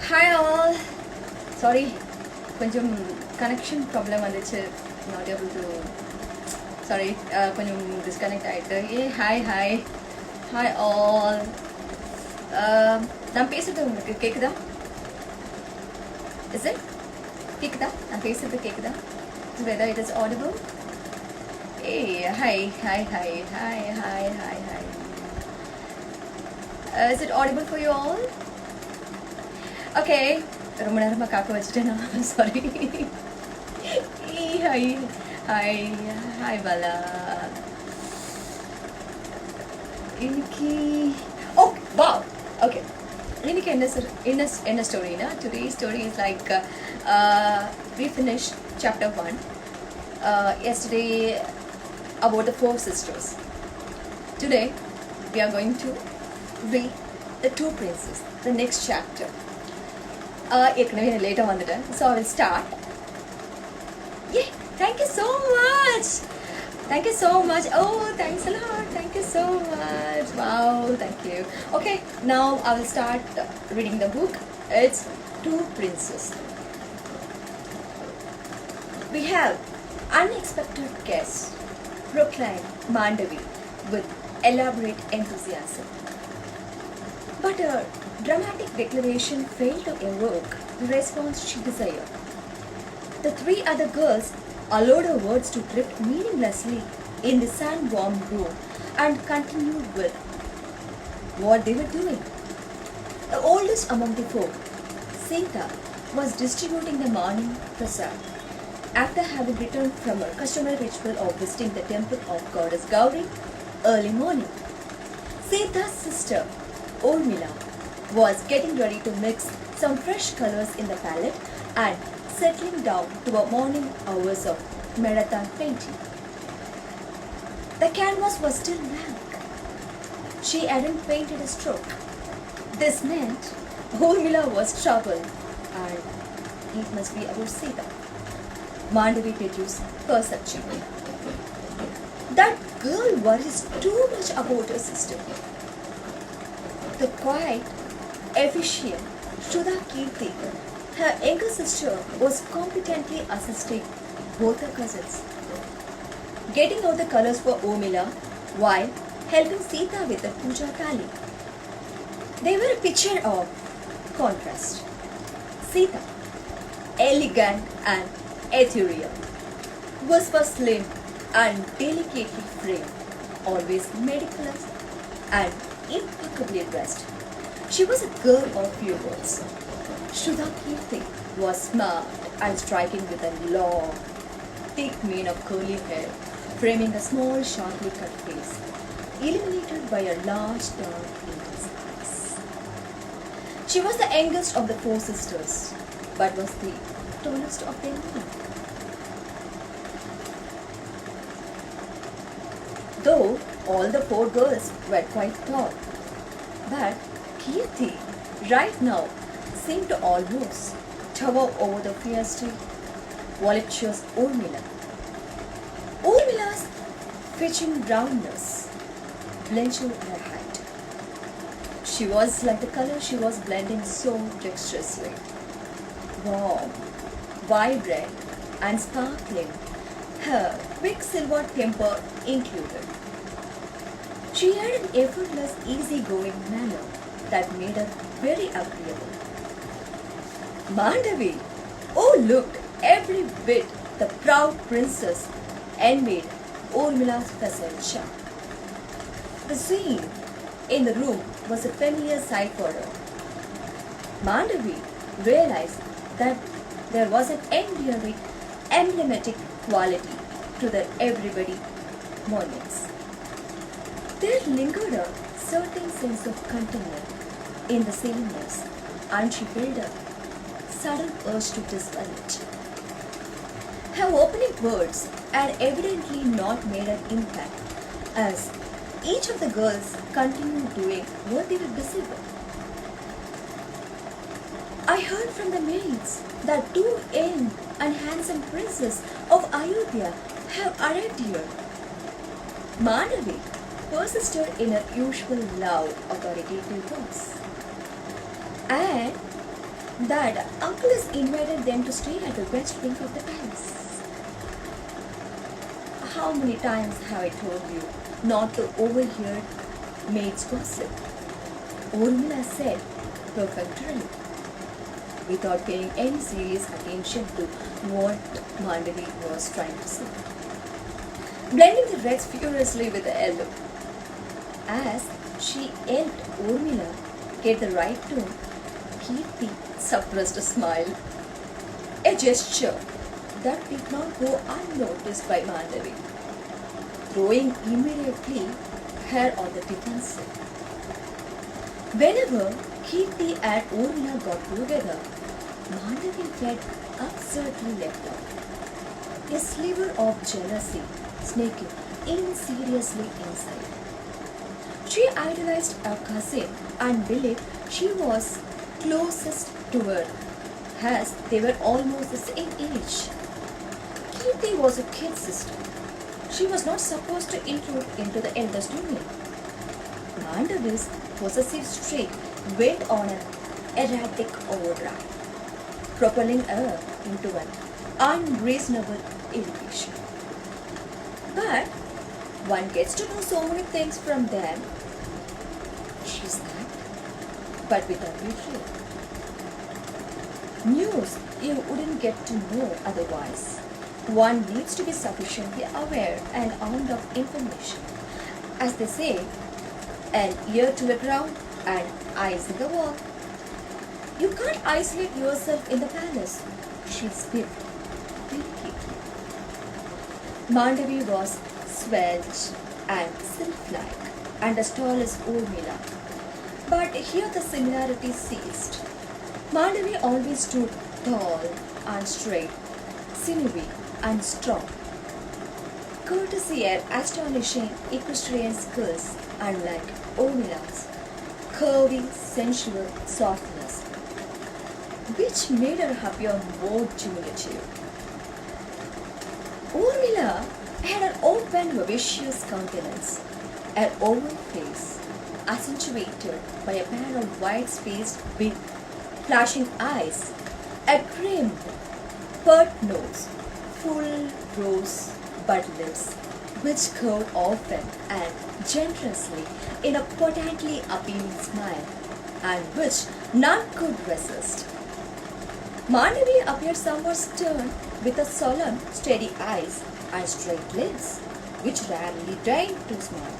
Hi all. Sorry, கொஞ்சம் connection problem வந்துச்சு. Not able to. Sorry, கொஞ்சம் disconnect ஆயிட்டு. Hi all. நான் பேசுறது உங்களுக்கு கேக்குதா? Is it? கேக்குதா? நான் பேசுறது கேக்குதா? Whether it is audible? Hey, hi. Is it audible for you all? Okay. ரொம்ப நேரமா காக்க வச்சிட்டேனா? Sorry. Hi Bala. இன்னைக்கு oh wow okay இன்னைக்கு என்ன ஸ்டோரினா today's story is like we finished chapter 1 yesterday about the 4 sisters. Today we are going to read the 2 princes, the next chapter. ஏற்கனவே லேட்டா வந்துட்டேன், so I will start. Yeah, thank you so much. Oh, thanks a lot. Thank you so much. Wow, thank you. Okay, now I will start reading the book. It's 2 Princes. We have unexpected guests, proclaimed Mandavi with elaborate enthusiasm. But her dramatic declaration failed to evoke the response she desired. The 3 other girls allowed her words to drift meaninglessly in the sun-warmed room and continued with what they were doing. The oldest among the 4, Sita, was distributing the morning prasad after having returned from her customary ritual of visiting the temple of goddess Gauri early morning. Sita's sister, Urmila, was getting ready to mix some fresh colors in the palette and settling down to her morning hours of marathon painting. The canvas was still blank. She hadn't painted a stroke. This meant Urmila was troubled, and it must be about Sita. Mandavi deduced perceptively. That girl worries too much about her sister. The quiet, efficient Sudha Kirti, her younger sister, was competently assisting both her cousins, getting out the colors for Urmila while helping Sita with the puja thali. They were a picture of contrast. Sita, elegant and ethereal, was slim and delicately framed, always meticulous and impeccably dressed. She was a girl of few words. Sudha Kirti was smart and striking with a long, thick mane of curly hair, framing a small, sharply cut face, illuminated by a large, dark, intense eyes. She was the youngest of the 4 sisters, but was the tallest of them all. Though all the 4 girls were quite tall, but Kirti, right now, seemed to almost tower over the fiercely voluptuous Urmila. Urmila's fetching roundness blenched her height. She was like the color she was blending so dexterously. Warm, vibrant, and sparkling, her quicksilver temper included. She had an effortless, easygoing manner that made her very agreeable. Mandavi, looked every bit the proud princess envied Urmila's facile charm. The scene in the room was a familiar sight for her. Mandavi realized that there was an endearing, emblematic quality to their everybody mornings. There lingered a certain sense of contentment in the sameness, and she felt a sudden urge to dispel it. Her opening words had evidently not made an impact, as each of the girls continued doing what they were busy with. I heard from the maids that 2 young and handsome princes of Ayodhya have arrived here. Mandavi persisted in her usual loud, authoritative voice. And that uncle has invited them to stay at the west wing of the palace. How many times have I told you not to overhear maids gossip? Urmila said perfunctorily, without paying any serious attention to what Mandavi was trying to say, blending the reds furiously with the yellow. As she helped Urmila get the right tone, Kirti suppressed a smile, a gesture that did not go unnoticed by Mandavi, throwing immediately her on the defensive. Whenever Kirti and Urmila got together, Mandavi felt absurdly left out, a sliver of jealousy snaking insidiously inside. She idolized her cousin and believed she was closest to her, as they were almost the same age. Kirti was a kid sister. She was not supposed to intrude into the eldest union. Mandavi's possessive streak went on an erratic overdrive, propelling her into an unreasonable elevation. But one gets to know so many things from them. She's that, but without betrayal. News you wouldn't get to know otherwise. One needs to be sufficiently aware and armed of information. As they say, an ear to the ground and eyes in the wall. You can't isolate yourself in the palace. She sniffed delicately. Mandavi was svelte and sylph-like and as tall as Urmila. But here the similarity ceased. Mandavi always stood tall and straight, sinewy and strong. Courtesy and astonishing equestrian skills, unlike Urmila's curvy, sensual softness, which made her appear more diminutive. Urmila had an open, vivacious countenance, an oval face, accentuated by a pair of wide-spaced, big, flashing eyes, a grim, pert nose, full rose bud lips, which curved often and generously in a potently appealing smile, and which none could resist. Mandavi appeared somewhat stern, with a solemn, steady eyes and straight lips, which rarely deigned to smile,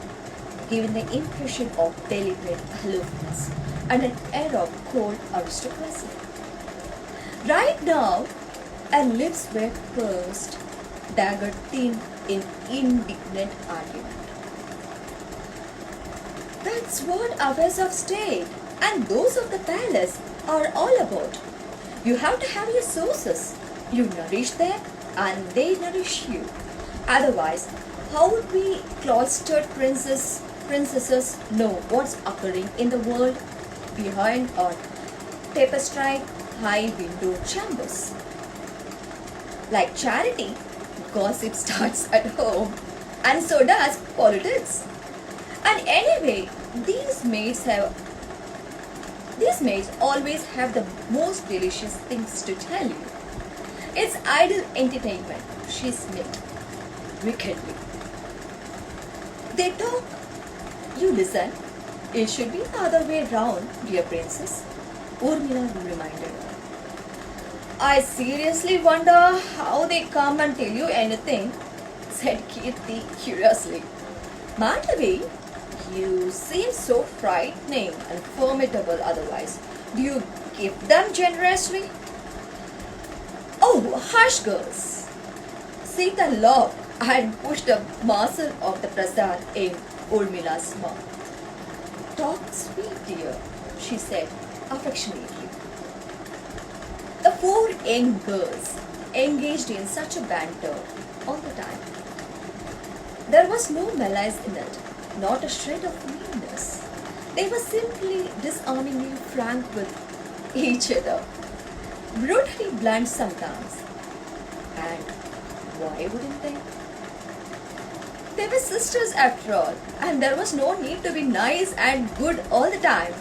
giving the impression of deliberate aloofness and an air of cold aristocracy. Right now, her lips were pursed, dagger thin in indignant argument. That's what affairs of state and those of the palace are all about. You have to have your sources. You nourish them and they nourish you. Otherwise, how would we cloistered princesses know what's occurring in the world behind our tapestried high window chambers? Like charity, gossip starts at home, and so does politics. And anyway, these maids always have the most delicious things to tell you. It's idle entertainment, she sniffed wickedly. They talk, you listen. It should be the other way round, dear princess, Urmila reminded her. I seriously wonder how they come and tell you anything, said Kirti curiously. Mandavi, you seem so frightening and formidable otherwise. Do you give them generously? Oh, hush, girls. Sita laughed and pushed a morsel of the prasad in Urmila's mouth. Talk sweet, dear, she said affectionately. The four young girls engaged in such a banter all the time. There was no malice in it, not a shred of meanness. They were simply disarmingly frank with each other, brutally blunt sometimes. And why wouldn't they? They were sisters after all, and there was no need to be nice and good all the time.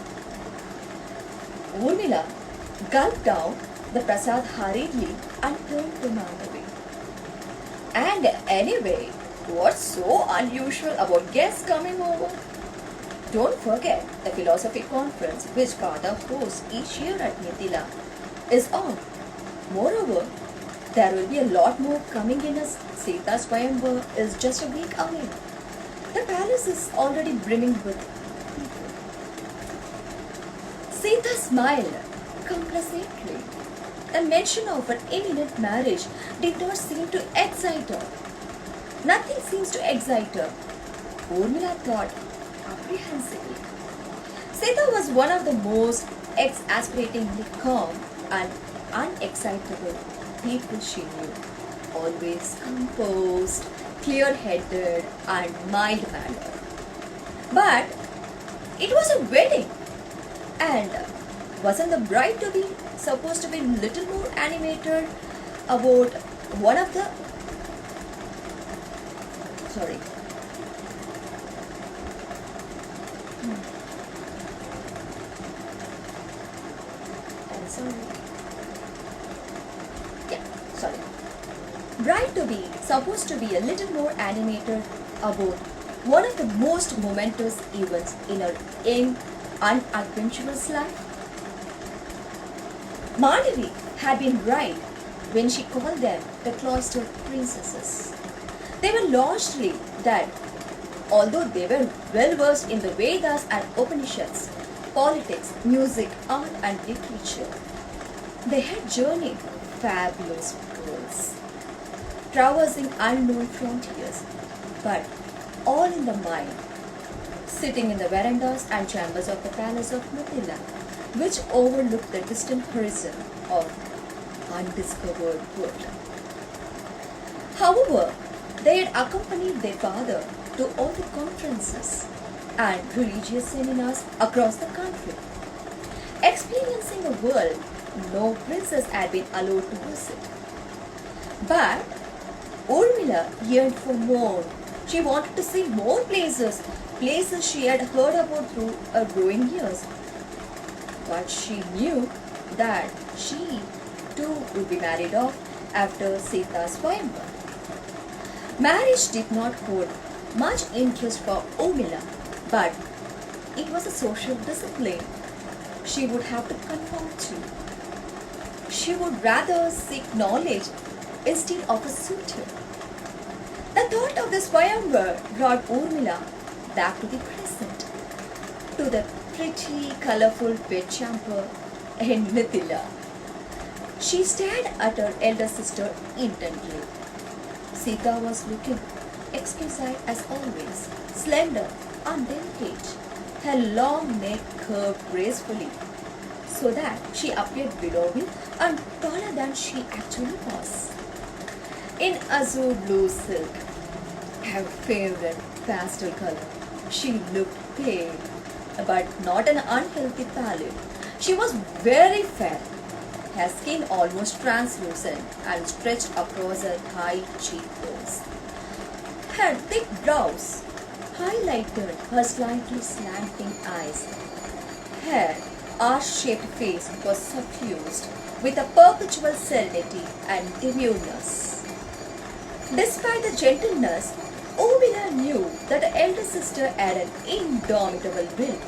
Urmila gulped down the prasad hurriedly and turned to Madhavi. And anyway, what's so unusual about guests coming over? Don't forget the philosophy conference which Father hosts each year at Mithila is on. Moreover, there will be a lot more coming in as Sita Swayamvar is just a week away. The palace is already brimming with people. Sita smiled complacently. The mention of an imminent marriage did not seem to excite her. Nothing seems to excite her. Urmila thought apprehensively. Sita was one of the most exasperatingly calm and unexcitable people she knew. Always composed, clear-headed and mild-mannered. But it was a wedding, and wasn't the bride to be supposed to be little more animated about one of the sorry I'm sorry sorry bride to be supposed to be a little more animated about one of the most momentous events in her young unadventurous life? Madhavi had been right when she called them the cloistered princesses. They were largely that, although they were well versed in the Vedas and Upanishads, politics, music, art and literature, they had journeyed fabulous worlds, traversing unknown frontiers, but all in the mind, sitting in the verandas and chambers of the palace of Mithila, which overlooked the distant horizon of undiscovered world. However, they had accompanied their father to all the conferences and religious seminars across the country, experiencing a world no princess had been allowed to visit. But Urmila yearned for more. She wanted to see more places she had heard about through her growing years. But she knew that she too would be married off after Sita's Swayamvar. Marriage did not hold much interest for Urmila, but it was a social discipline she would have to conform to. She would rather seek knowledge instead of a suitor. The thought of the Swayamvar brought Urmila back to the present, to the pretty, colourful bedchamber in Mithila. She stared at her elder sister intently. Sita was looking exquisite as always, slender and delicate, her long neck curved gracefully, so that she appeared beloved and taller than she actually was. In azure blue silk, her favorite pastel color, she looked pale, but not an unhealthy pallid. She was very fair, her skin almost translucent and stretched across her high cheekbones. Her thick brows highlighted her slightly slanting eyes. Her arch-shaped face was suffused with a perpetual serenity and demureness. Despite the gentleness, Urmila knew that her elder sister had an indomitable will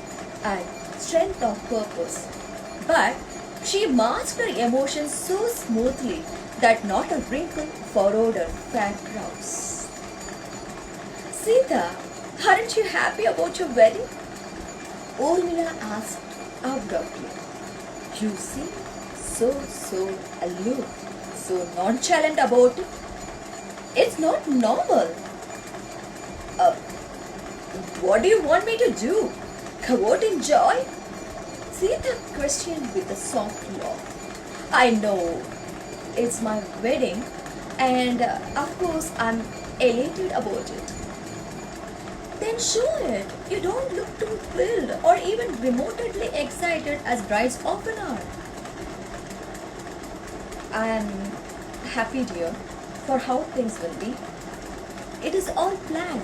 and strength of purpose, but she masked her emotions so smoothly that not a wrinkle furrowed her fat brows. Sita, aren't you happy about your wedding? Urmila asked abruptly. You seem so aloof, so nonchalant about it. It's not normal. What do you want me to do? Cavort in joy? Sita questioned with a soft laugh. I know it's my wedding, and of course I'm elated about it. Then show it. You don't look too thrilled or even remotely excited as brides often are. I am happy, dear, for how things will be. It is all planned.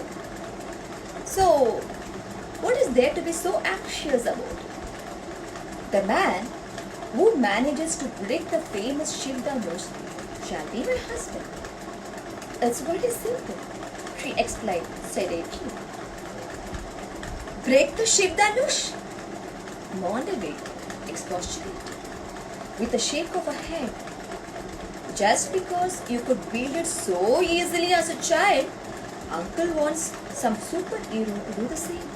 So, what is there to be so anxious about? The man who manages to break the famous Shivdanush shall be my husband. It's very simple, she explained sedately. Break the Shivdanush? Mandavi expostulated with a shake of her head. Just because you could wield it so easily as a child, Uncle wants some superhero to do the same.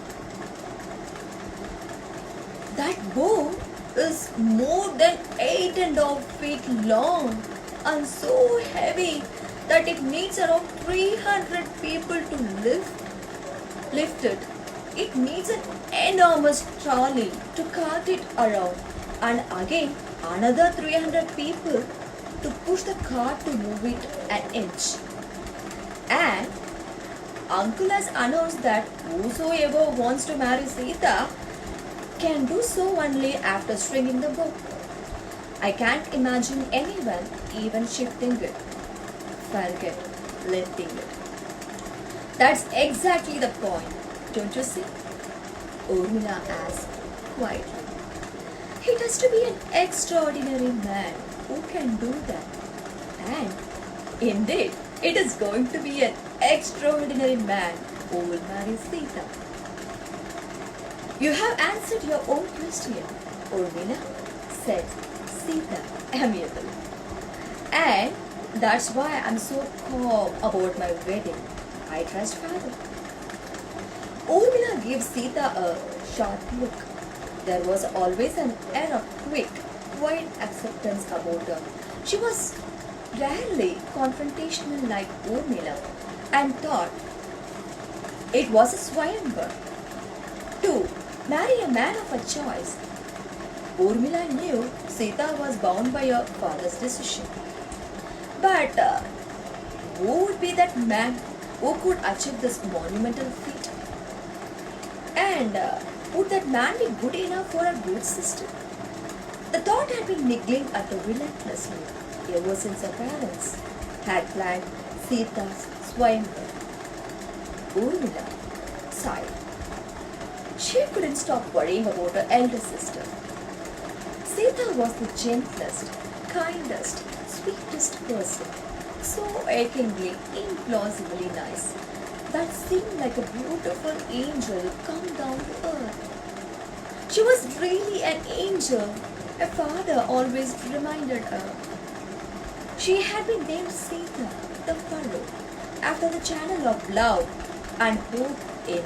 That bow is more than 8.5 feet long and so heavy that it needs around 300 people to lift it. It needs an enormous trolley to cart it around, and again another 300 people to push the cart to move it an inch. And Uncle has announced that whosoever wants to marry Sita can do so only after stringing the bow. I can't imagine anyone even shifting it. Forget lifting it. That's exactly the point, don't you see? Urmila asked quietly. It has to be an extraordinary man who can do that. And indeed, it is going to be an extraordinary man who will marry Sita. You have answered your own question, Urmila, said Sita amiably. And that's why I'm so calm about my wedding. I trust father. Urmila gave Sita a sharp look. There was always an air of quick, quiet acceptance about her. She was rarely confrontational like Urmila and thought it was a swayamvar. To marry a man of her choice, Urmila knew Sita was bound by her father's decision. But who would be that man who could achieve this monumental feat? And would that man be good enough for a good sister? The thought had been niggling at her relentlessly ever since her parents had planned Sita's swayamvar. Urmila sighed. She couldn't stop worrying about her elder sister. Sita was the gentlest, kindest, sweetest person, so achingly, implausibly nice, that seemed like a beautiful angel come down to earth. She was really an angel, her father always reminded her. She had been named Sita, the furrow, after the channel of love and hope in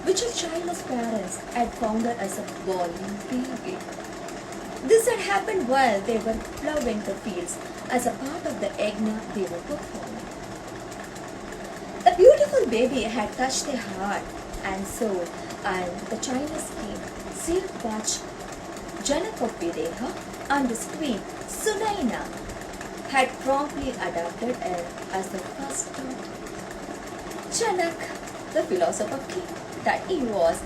which her childless parents had found her as a bawling baby. This had happened while they were ploughing the fields as a part of the yajna they were performing. The beautiful baby had touched their heart and soul, and the childless king, Sirpach Janak of Videha, and his queen, Sunaina, had promptly adopted her as the first daughter. Janak, the philosopher king that he was,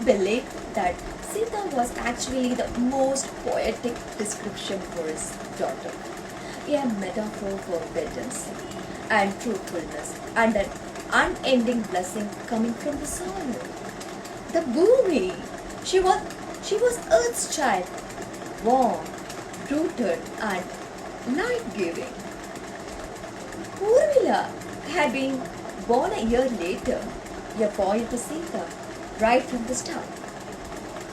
believed that Sita was actually the most poetic description for his daughter, a metaphor for vengeance and truthfulness and an unending blessing coming from the soil. The Bhumi, she was Earth's child, warm, rooted and life-giving. Urmila had been born a year later, a poet to Sita, right from the start.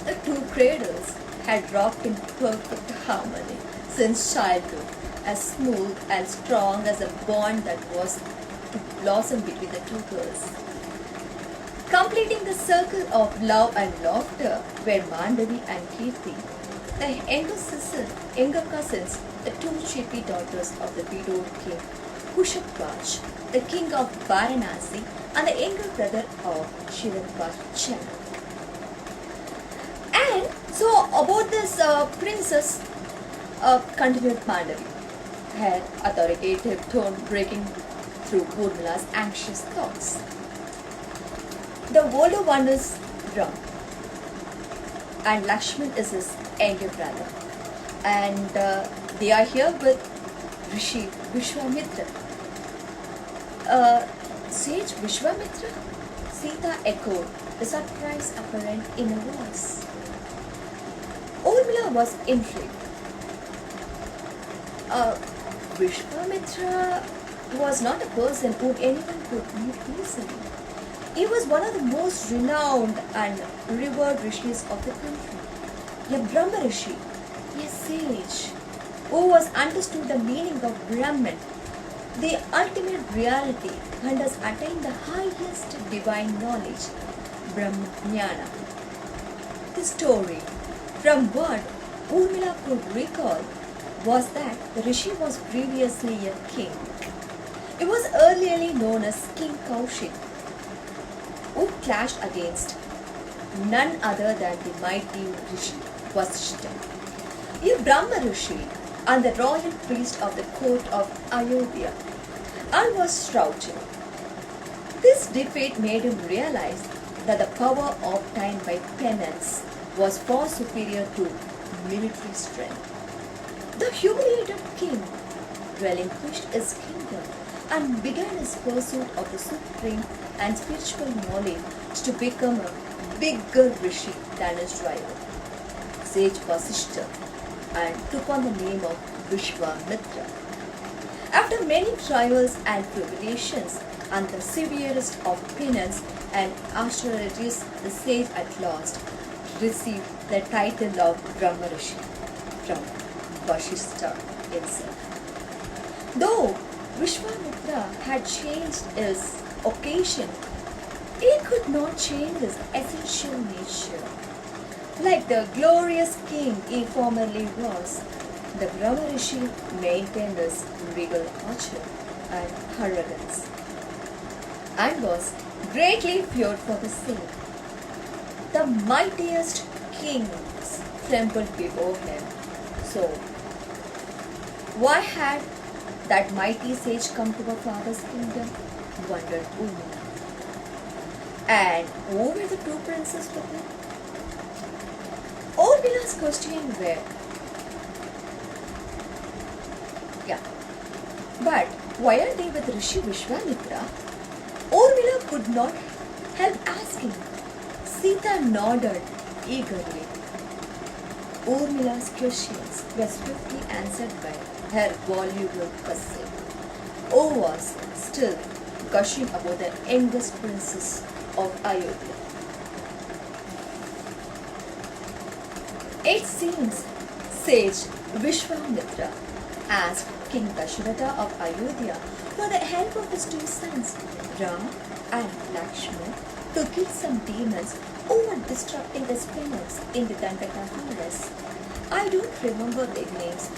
The two cradles had rocked in perfect harmony since childhood, as smooth and strong as a bond that was to blossom between the two girls. Completing the circle of love and laughter were Mandavi and Kirti, the younger cousins, the two chippy daughters of the widowed king Kushapaj, the king of Varanasi, and the younger brother of Shirapaj Chanak. And so about this princess, continued Mandavi, her authoritative tone breaking through Urmila's anxious thoughts. The older one is Ram, and Lakshman is his younger brother, and they are here with Rishi Vishwamitra. Sage Vishwamitra? Sita echoed, the surprise apparent in her voice. Urmila was intrigued. Uh, Vishwamitra was not a person whom anyone could meet easily. He was one of the most renowned and revered rishis of the country, a Brahma Rishi, a sage, who was understood the meaning of Brahman, the ultimate reality, and has attained the highest divine knowledge, Brahmajnana. The story, from what Urmila could recall, was that the rishi was previously a king. He was earlier known as King Kaushik, who clashed against none other than the mighty rishi Vasishtha, a Brahma rishi and the royal priest of the court of Ayodhya, and was shrouded. This defeat made him realize that the power obtained by penance was far superior to military strength. The humiliated king relinquished his kingdom and began his pursuit of the supreme and spiritual knowledge to become a bigger rishi than his rival, sage Vasishtha, and took on the name of Vishwamitra. After many trials and tribulations and the severest of penance and austerities, the sage at last received the title of Brahma Rishi from Vasishtha himself. Though Vishwamitra had changed his occasion, he could not change his essential nature. Like the glorious king he formerly was, the Brahma Rishi maintained his regal posture and arrogance, and was greatly feared for the same. The mightiest kings trembled before him. So, why had that mighty sage come to our father's kingdom? Wondered Urmila. And who were the two princes with him? Urmila's question were, but why are they with Rishi Vishwamitra? Urmila could not help asking. Sita nodded eagerly. Urmila's questions were swiftly answered by her voluble cousin, who was still gushing about the youngest princess of Ayodhya. It seems sage Vishwamitra asked King Dasharatha of Ayodhya for the help of his two sons, Ram and Lakshman, to kill some demons who were disrupting his penance in the Dandaka forest. I don't remember their names.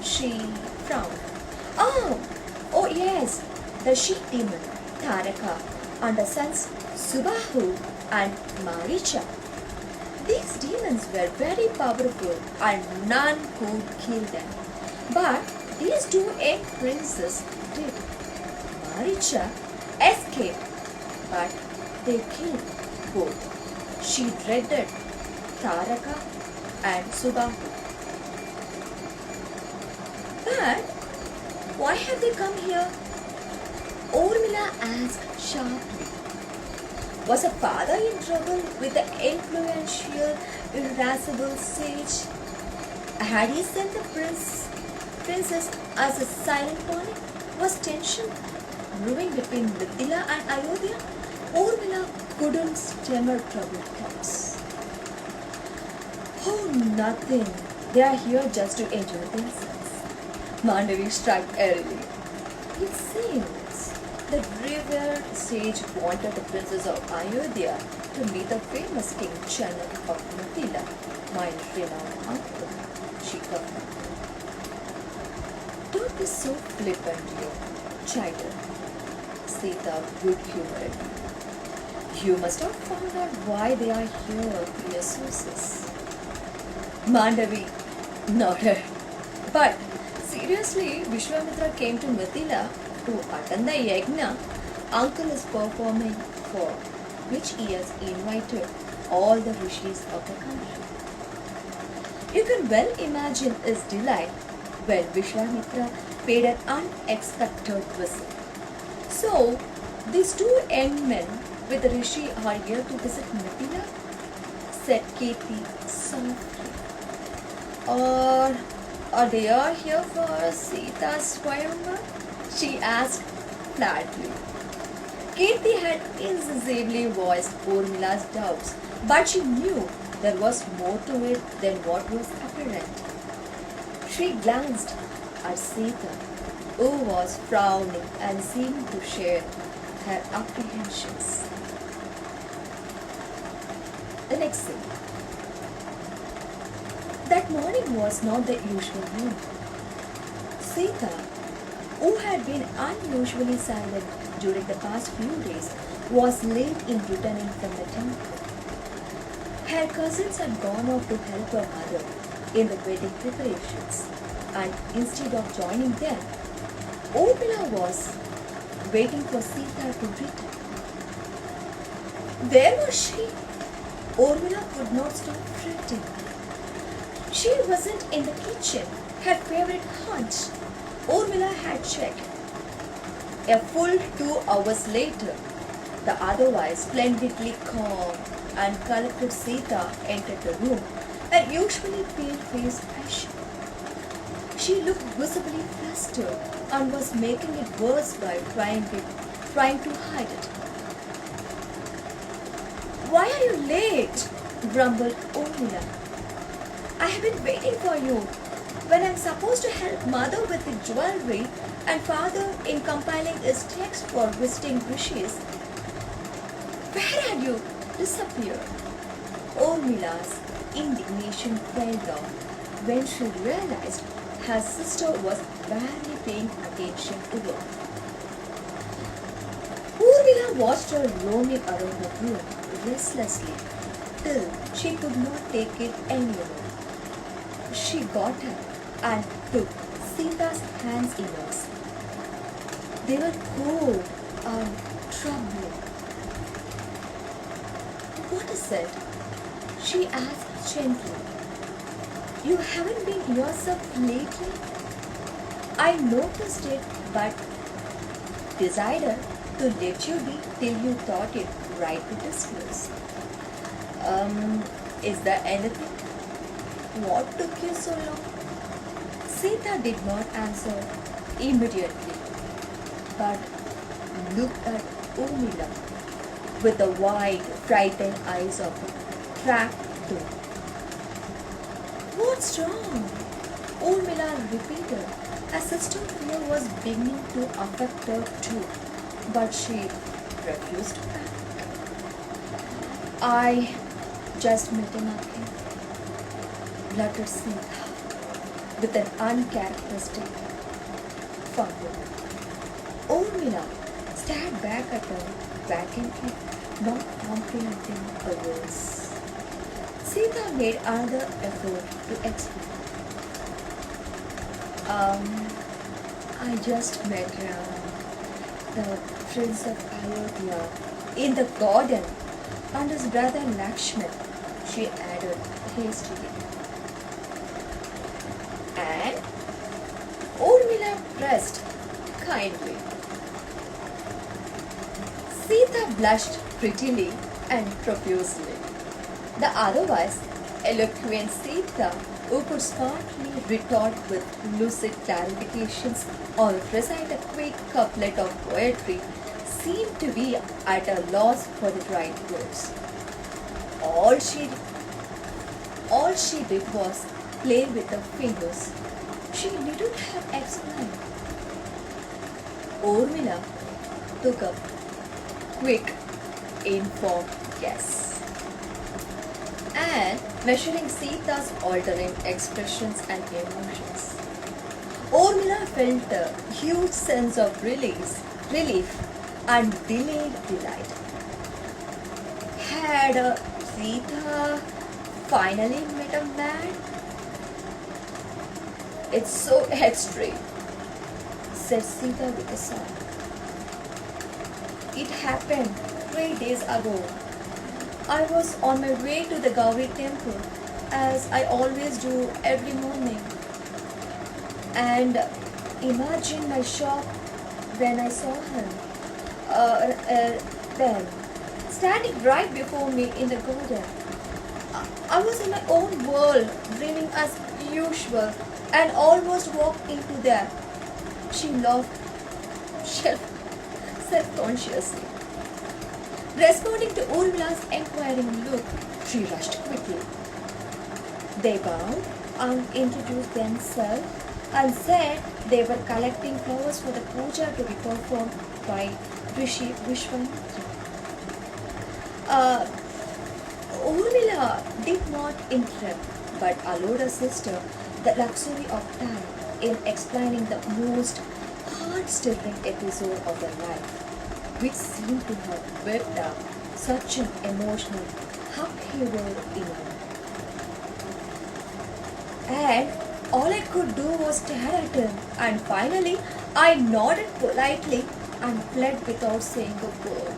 She frowned. Oh yes, the sheep demon, Taraka, and the sons Subahu and Maricha. These demons were very powerful and none could kill them. But these two young princes did. Maricha escaped, but they killed both. She dreaded Taraka and Subahu. But why have they come here? Urmila asked sharply. Was her father in trouble with the influential, irascible sage? Had he sent the princess as a silent warning? Was tension brewing between Mithila and Ayodhya? Urmila couldn't stammer troubled thoughts. Oh, nothing. They are here just to enjoy themselves. Mandavi struck early. It seems the revered sage wanted the princess of Ayodhya to meet the famous King Janak of Mithila, my renowned uncle, she confirmed. Don't be so flippant, dear, chided Sita good-humoredly. You must have found out why they are here through your sources. Mandavi nodded. But seriously, Vishwamitra came to Mithila to attend the yajna uncle is performing for, which he has invited all the rishis of the country. You can well imagine his delight when Vishwamitra paid an unexpected visit. So, these two young men with the rishi are here to visit Mithila, said Kirti softly. Or Are they all here for Sita's Swayamvar? She asked flatly. Kirti had incisively voiced Urmila's doubts, but she knew there was more to it than what was apparent. She glanced at Sita, who was frowning and seemed to share her apprehensions. The next scene. That morning was not the usual noon. Sita, who had been unusually silent during the past few days, was late in returning from the temple. Her cousins had gone off to help her mother in the wedding preparations, and instead of joining them, Urmila was waiting for Sita to return. Where was she? Urmila could not stop fretting. She wasn't in the kitchen, her favorite haunt. Urmila had checked. A full 2 hours later, the otherwise splendidly calm and collected Sita entered the room, her usually pale-faced Aisha. She looked visibly flustered and was making it worse by trying to hide it. Why are you late? Grumbled Urmila. I have been waiting for you. When I'm supposed to help mother with the jewelry and father in compiling his text for visiting rishis, where had you disappeared? Urmila's indignation fell down when she realized her sister was barely paying attention to her. Urmila watched her roaming around the room restlessly till she could not take it anymore. She got up and took Sita's hands in hers. They were cold and troubling. What is it? She asked gently. You haven't been yourself lately? I noticed it but decided to let you be till you thought it right to disclose. Is there anything? What took you so long? Sita did not answer immediately, but looked at Urmila with the wide, frightened eyes of a trapped dog. What's wrong? Urmila repeated. Her sister's fear was beginning to affect her too, but she refused to act. I just met him again, blurted Sita with an uncharacteristic fumble. Urmila stared back at her vacantly, not comprehending her words. Sita made another effort to explain. I just met the Prince of Ayodhya in the garden and his brother Lakshman, she added hastily. And Urmila pressed kindly. Sita blushed prettily and profusely. The otherwise eloquent Sita, who could smartly retort with lucid clarifications or recite a quick couplet of poetry, seemed to be at a loss for the right words. All she did was play with her fingers. She needn't have explained. Urmila took a quick, informed guess. And measuring Sita's altering expressions and emotions, Urmila felt a huge sense of relief and delayed delight. Had Sita finally met a man? It's so extreme, said Sita with a sigh. It happened 3 days ago. I was on my way to the Gauri temple, as I always do every morning. And imagine my shock when I saw him. Then, standing right before me in the garden. I was in my own world, dreaming as usual, and almost walked into them. She laughed self-consciously. Responding to Urmila's inquiring look, she rushed quickly. They bowed and introduced themselves and said they were collecting flowers for the puja to be performed by Rishi Vishwamitra. Urmila did not interrupt but allowed her sister the luxury of time in explaining the most heart-stirring episode of her life, which seemed to have whipped up such an emotional upheaval in her. And all I could do was stare at him, and finally I nodded politely and fled without saying a word.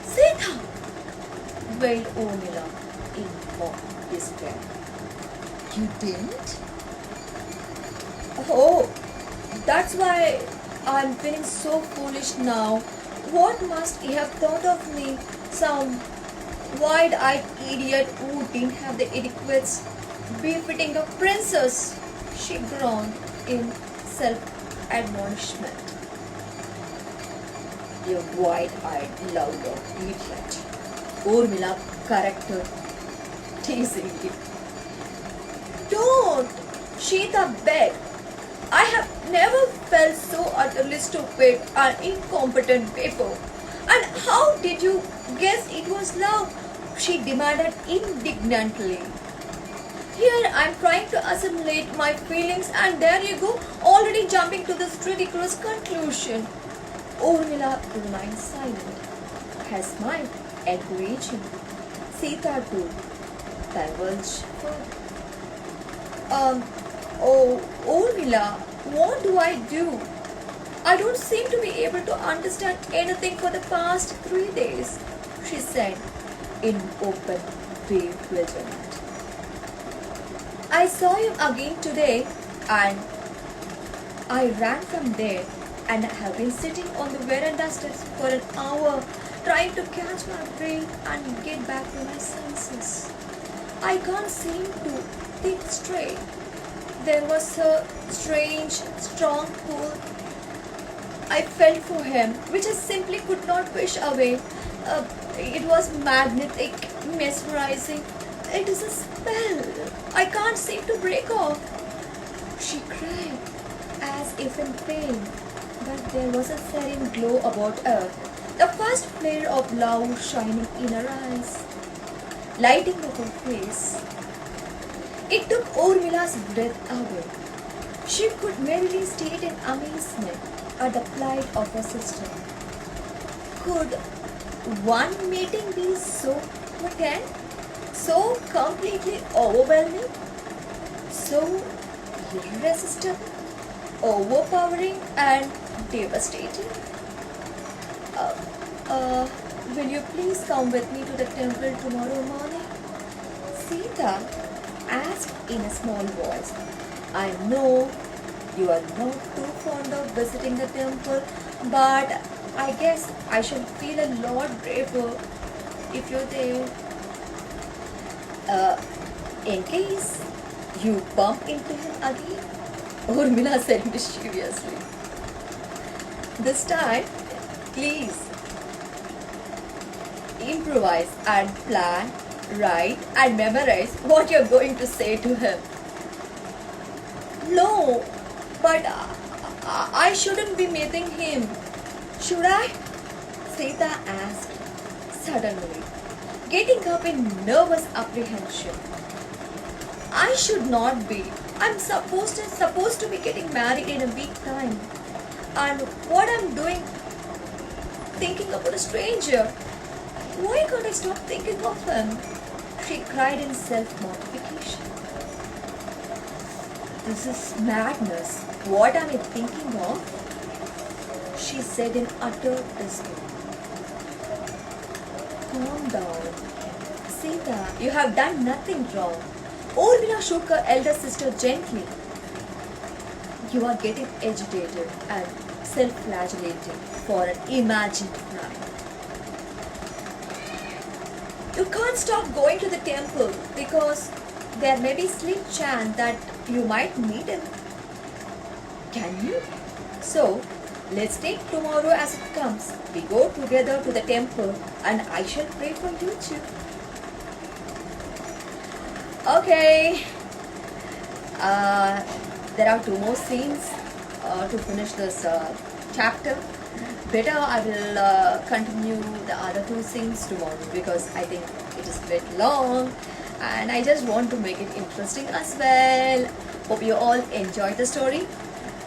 Sita! Wailed Urmila in mock despair. You didn't? Oh, that's why I'm feeling so foolish now. What must he have thought of me? Some wide-eyed idiot who didn't have the etiquettes befitting a princess, she groaned in self-admonishment. You wide-eyed louder idiot, Urmila corrected teasingly. Don't! Sheeta begged. I have never felt so utterly stupid and incompetent before. And how did you guess it was love? She demanded indignantly. Here I am trying to assimilate my feelings and there you go, already jumping to this ridiculous conclusion. Urmila remained silent, her smile encouraging Sita to divulge further. Oh, Urmila, what do I do? I don't seem to be able to understand anything for the past 3 days, she said in open bewilderment. I saw him again today and I ran from there and have been sitting on the veranda steps for an hour trying to catch my breath and get back to my senses. I can't seem to think straight. There was a strange, strong pull I felt for him, which I simply could not push away. It was magnetic, mesmerizing. It is a spell. I can't seem to break off. She cried, as if in pain, but there was a serene glow about her, the first flare of love shining in her eyes, lighting up her face. It took Urmila's breath away. She could merely state in amazement at the plight of her sister. Could one meeting be so potent, so completely overwhelming, so irresistible, overpowering and devastating? Will you please come with me to the temple tomorrow morning? Sita asked in a small voice. I know you are not too fond of visiting the temple, but I guess I shall feel a lot braver if you're there. In case you bump into him again, Urmila said mischievously. This time, please improvise and plan, write and memorize what you're going to say to him. No, but I shouldn't be meeting him. Should I? Sita asked suddenly, getting up in nervous apprehension. I should not be. I'm supposed to be getting married in a week's time. And what I'm doing, thinking about a stranger. Why can't I stop thinking of him? She cried in self-mortification. This is madness. What am I thinking of? She said in utter despair. Calm down. Sita, you have done nothing wrong. Urmila shook her elder sister gently. You are getting agitated and self-flagellating for an imagined crime. You can't stop going to the temple because there may be slim chance that you might meet him. Can you? So, let's take tomorrow as it comes. We go together to the temple and I shall pray for you too. Okay. There are 2 more scenes to finish this chapter. Better I will continue the other 2 scenes tomorrow because I think it is a bit long and I just want to make it interesting as well. Hope you all enjoyed the story.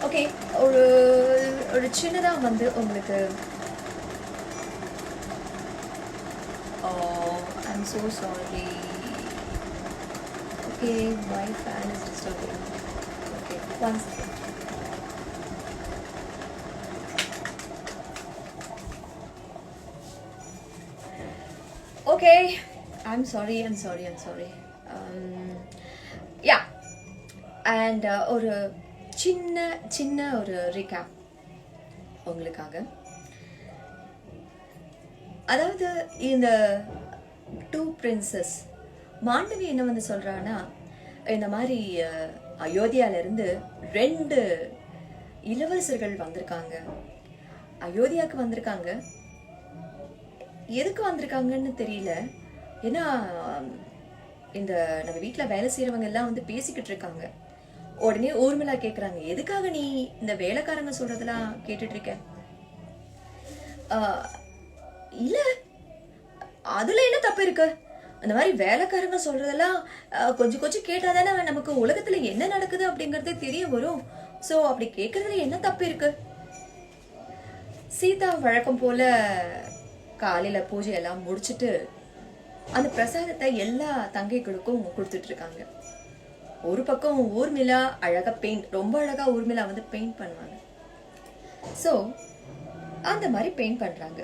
Okay, ஒரு சின்னதா வந்து உங்களுக்கு I'm so sorry. Okay, my fan is disturbing. Okay, one second. Okay, I'm sorry. Yeah, and ஒரு சின்ன ஒரு recap உங்களுக்காக. அதாவது இந்த 2 பிரின்சஸ் மாண்டவி என்ன வந்து சொல்றான்னா, இந்த மாதிரி அயோத்தியால இருந்து 2 இளவரசர்கள் வந்திருக்காங்க, அயோத்தியாவுக்கு வந்திருக்காங்க. எதுக்கு வந்திருக்காங்கன்னு தெரியல. ஏன்னா இந்த நம்ம வீட்டுல வேலை செய்யறவங்க எல்லாம் வந்து பேசிக்கிட்டு இருக்காங்க. உடனே ஊர்மிளா கேக்குறாங்க, எதுக்காக நீ இந்த வேலைக்காரங்க சொல்றதெல்லாம் கேட்டுட்டு இருக்க? இல்ல அதுல என்ன தப்பு இருக்கு? அந்த மாதிரி வேலைக்காரங்க சொல்றதெல்லாம் கொஞ்சம் கேட்டாதானே நமக்கு உலகத்துல என்ன நடக்குது அப்படிங்கறதே தெரிய வரும். சோ அப்படி கேக்குறதுல என்ன தப்பு இருக்கு? சீதா வழக்கம் போல காலையில பூஜை எல்லாம் முடிச்சுட்டு அந்த பிரசாதத்தை எல்லா தங்கைகளுக்கும் கொடுத்துட்டு இருக்காங்க. ஒரு பக்கம் ஊர்மிளா அழகா ரொம்ப அழகா ஊர்மிளா வந்து பெயிண்ட் பண்ணுவாங்க. சோ அந்த மாதிரி பெயிண்ட் பண்றாங்க.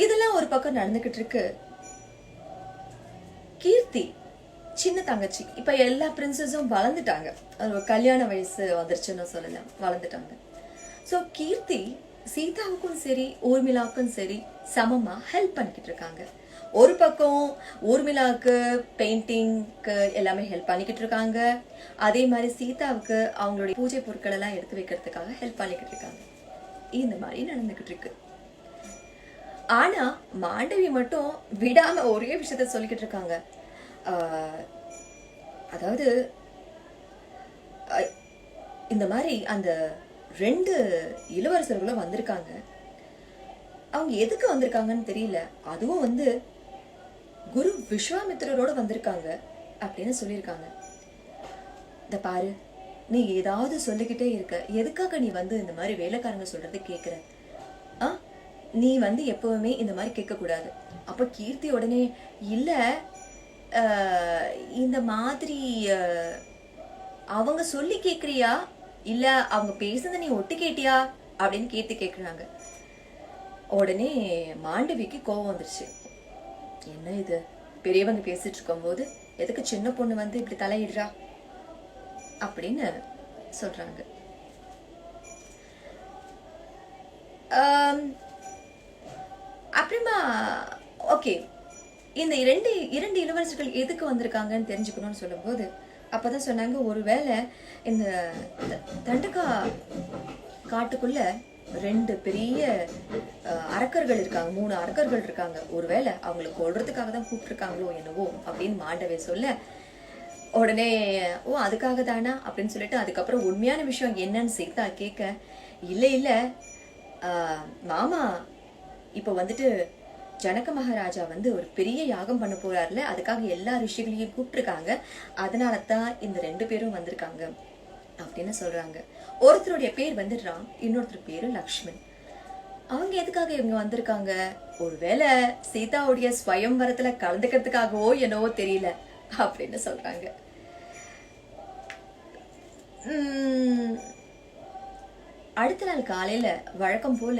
இதெல்லாம் ஒரு பக்கம் நடந்துகிட்டு இருக்கு. கீர்த்தி சின்ன தங்கச்சி, இப்ப எல்லா பிரின்சஸும் வளர்ந்துட்டாங்க, கல்யாண வயசு வந்துருச்சுன்னு சொல்லலாம், வளர்ந்துட்டாங்க. சோ கீர்த்தி சீதாவுக்கும் சரி ஊர்மிளாவுக்கும் சரி சமமா ஹெல்ப் பண்ணிக்கிட்டு இருக்காங்க. ஒரு பக்கம் ஊர்மிளாவுக்கு பெயிண்டிங்க்கு எல்லாமே ஹெல்ப் பண்ணிக்கிட்டு இருக்காங்க. அதே மாதிரி சீதாவுக்கு அவங்களுடைய பூஜை பொருட்கள் எல்லாம் எடுத்து வைக்கிறதுக்காக ஹெல்ப் பண்ணிக்கிட்டு இருக்காங்க. இந்த மாதிரி நடந்துகிட்டு இருக்கு. ஆனா மாண்டவி மட்டும் விடாம ஒரே விஷயத்த சொல்லிக்கிட்டு இருக்காங்க. அதாவது இந்த மாதிரி அந்த 2 இளவரசர்களும் வந்திருக்காங்க. அவங்க எதுக்கு வந்திருக்காங்கன்னு தெரியல. அதுவும் வந்து குரு விஸ்வாமித்திரரோட வந்திருக்காங்க அப்படின்னு சொல்லியிருக்காங்க. இந்த பாரு, நீ ஏதாவது சொல்லிக்கிட்டே இருக்க, எதுக்காக நீ வந்து இந்த மாதிரி வேலைக்காரங்க சொல்றது கேக்குற? நீ வந்து எப்பவுமே இந்த மாதிரி கேட்க கூடாது. அப்ப கீர்த்தி உடனே இல்ல, இந்த மாதிரி அவங்க சொல்லி கேக்குறியா இல்ல அவங்க பேசுனத நீ ஒட்டு கேட்டியா அப்படின்னு கேக்குறாங்க. உடனே மாண்டவிக்கு கோவம் வந்துருச்சு. என்ன இது, பெரியவங்க பேசிட்டு இருக்கும் போது எதுக்கு சின்ன பொண்ணு வந்து இப்படி தலையிடுறா அப்படின்னு சொல்றாங்க. அப்புறமா ஓகே, இந்த இரண்டு இளவரசர்கள் எதுக்கு வந்திருக்காங்கன்னு தெரிஞ்சுக்கணும்னு சொல்லும் போது அப்பதான் சொன்னாங்க, ஒருவேளை இந்த தண்டக்கா காட்டுக்குள்ள 2 பெரிய அரக்கர்கள் இருக்காங்க, 3 அரக்கர்கள் இருக்காங்க, ஒருவேளை அவங்களை கொல்றதுக்காக தான் கூப்பிட்டுருக்காங்களோ என்னவோ அப்படின்னு மாண்டவே சொல்ல, உடனே ஓ அதுக்காக தானா அப்படின்னு சொல்லிட்டு அதுக்கப்புறம் உண்மையான விஷயம் என்னன்னு சீதா கேட்க, இல்ல மாமா இப்ப வந்துட்டு ஜனக மகாராஜா வந்து ஒரு பெரிய யாகம் பண்ண போறாருல, அதுக்காக எல்லா ரிஷிகளையும் கூப்பிட்டுருக்காங்க, அதனாலதான் இந்த 2 பேரும் வந்திருக்காங்க அப்படின்னு சொல்றாங்க. ஒருத்தருடைய பேர் வந்து ராம், இன்னொருத்தர் பேரு லக்ஷ்மண். அவங்க எதுக்காக இவங்க வந்திருக்காங்க? ஒருவேளை சீதாவுடைய ஸ்வயம்வரத்துல கலந்துக்கிறதுக்காகவோ என்னவோ தெரியல அப்படின்னு சொல்றாங்க. அடுத்த நாள் காலையில வழக்கம் போல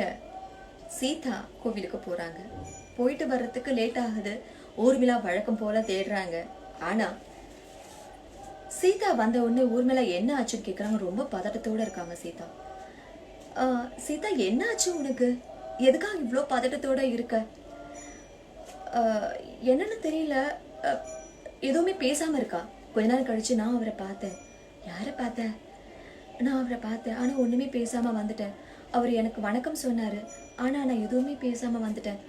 சீதா கோவிலுக்கு போறாங்க. போயிட்டு வர்றதுக்கு லேட் ஆகுது. ஊர்மிளா வழக்கம் போல தேடுறாங்க. ஆனா சீதா வந்த உடனே ஊர்மிளா என்ன ஆச்சுன்னு கேக்குறாங்க. ரொம்ப பதட்டத்தோட இருக்காங்க சீதா. சீதா என்ன ஆச்சு உனக்கு? எதுக்காக இவ்வளவு பதட்டத்தோட இருக்க? என்னன்னு தெரியல, எதுவுமே பேசாமல் இருக்கா. கொஞ்ச நாள் கழிச்சு நான் அவரை பார்த்தேன். யாரை பார்த்தேன்? நான் அவரை பார்த்தேன், ஆனால் ஒன்றுமே பேசாமல் வந்துட்டேன். அவர் எனக்கு வணக்கம் சொன்னார், ஆனால் நான் எதுவுமே பேசாமல் வந்துட்டேன்.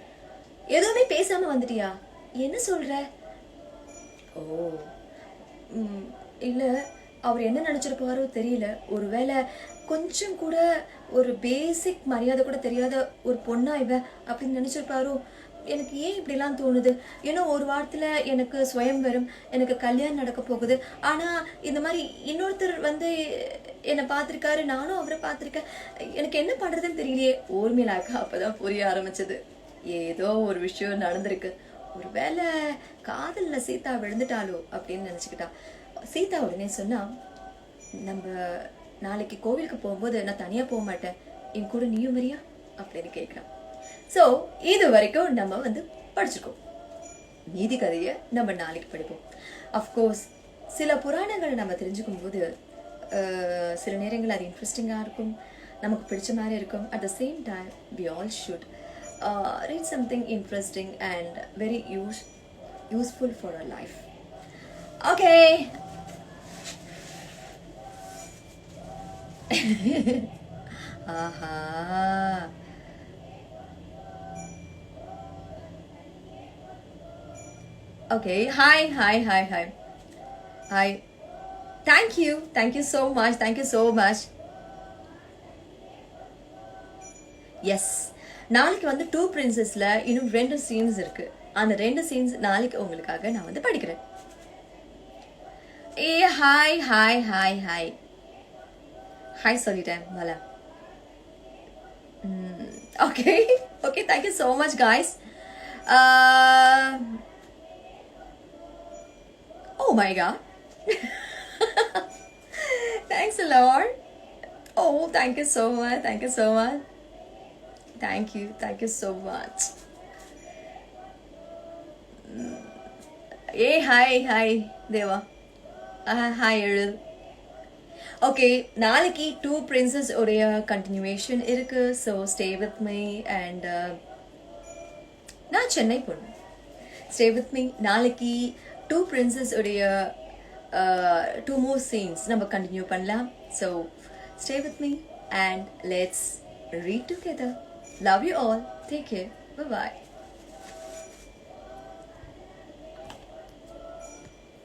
எதுவுமே பேசாமல் வந்துட்டியா? என்ன சொல்கிற? ஓ, இல்லை, அவர் என்ன நினச்சிருப்பாரோ தெரியல. ஒருவேளை கொஞ்சம் கூட ஒரு பேசிக் மரியாதை கூட தெரியாத ஒரு பொண்ணா இவ அப்படின்னு நினச்சிருப்பாரோ. எனக்கு ஏன் இப்படிலாம் தோணுது? ஏன்னா ஒரு வாரத்தில் எனக்கு சுயம்வரம், எனக்கு கல்யாணம் நடக்க போகுது. ஆனால் இந்த மாதிரி இன்னொருத்தர் வந்து என்னை பார்த்துருக்காரு, நானும் அவரை பார்த்துருக்கேன். எனக்கு என்ன பண்ணுறதுன்னு தெரியலையே. ஊர்மிளாக்கா அப்போ தான் புரிய ஆரம்பிச்சது. ஏதோ ஒரு விஷயம் நடந்திருக்கு. ஒரு வேளை காதலில் சீதா விழுந்துட்டாலோ அப்படின்னு நினச்சிக்கிட்டா. சீதா உடனே சொன்னா, நம்ம நாளைக்கு கோவிலுக்கு போகும்போது நான் தனியாக போக மாட்டேன், என் கூட நீயும் வரியா அப்படின்னு கேட்குறான். ஸோ இது வரைக்கும் நம்ம வந்து படிச்சிருக்கோம். நீதி கதையை நம்ம நாளைக்கு படிப்போம். அஃப்கோர்ஸ் சில புராணங்களை நம்ம தெரிஞ்சுக்கும் போது சில நேரங்கள் அது இன்ட்ரெஸ்டிங்காக இருக்கும், நமக்கு பிடிச்ச மாதிரி இருக்கும். At the same time we all should read something interesting and very useful for our life. Okay. Aha. Okay. Hi. Thank you so much. Yes, நாளைக்கு வந்து டூ பிரின்சஸ்ல இன்னும் 2 சீன்ஸ் இருக்கு. அந்த 2 சீன்ஸ் நாளைக்கு உங்களுக்காக நான் வந்து படிக்கிறேன். ஏ ஹாய் சொல்லிட்டேன் Mala. Okay thank you so much guys. Oh my god. Thanks a lot. Oh, thank you so much. Thank you so much. Hey, hi Deva. Hi Eril. Okay, நாளைக்கு டூ பிரின்சஸ் உடைய continuation இருக்கு. So stay with me and நான் சென்னை பொண்ணு. Stay with me. நாளைக்கு two princess உடைய 2 more scenes நம்ம continue பண்ணலாம். So stay with me and let's read together. Love you all. Take care. Bye-bye.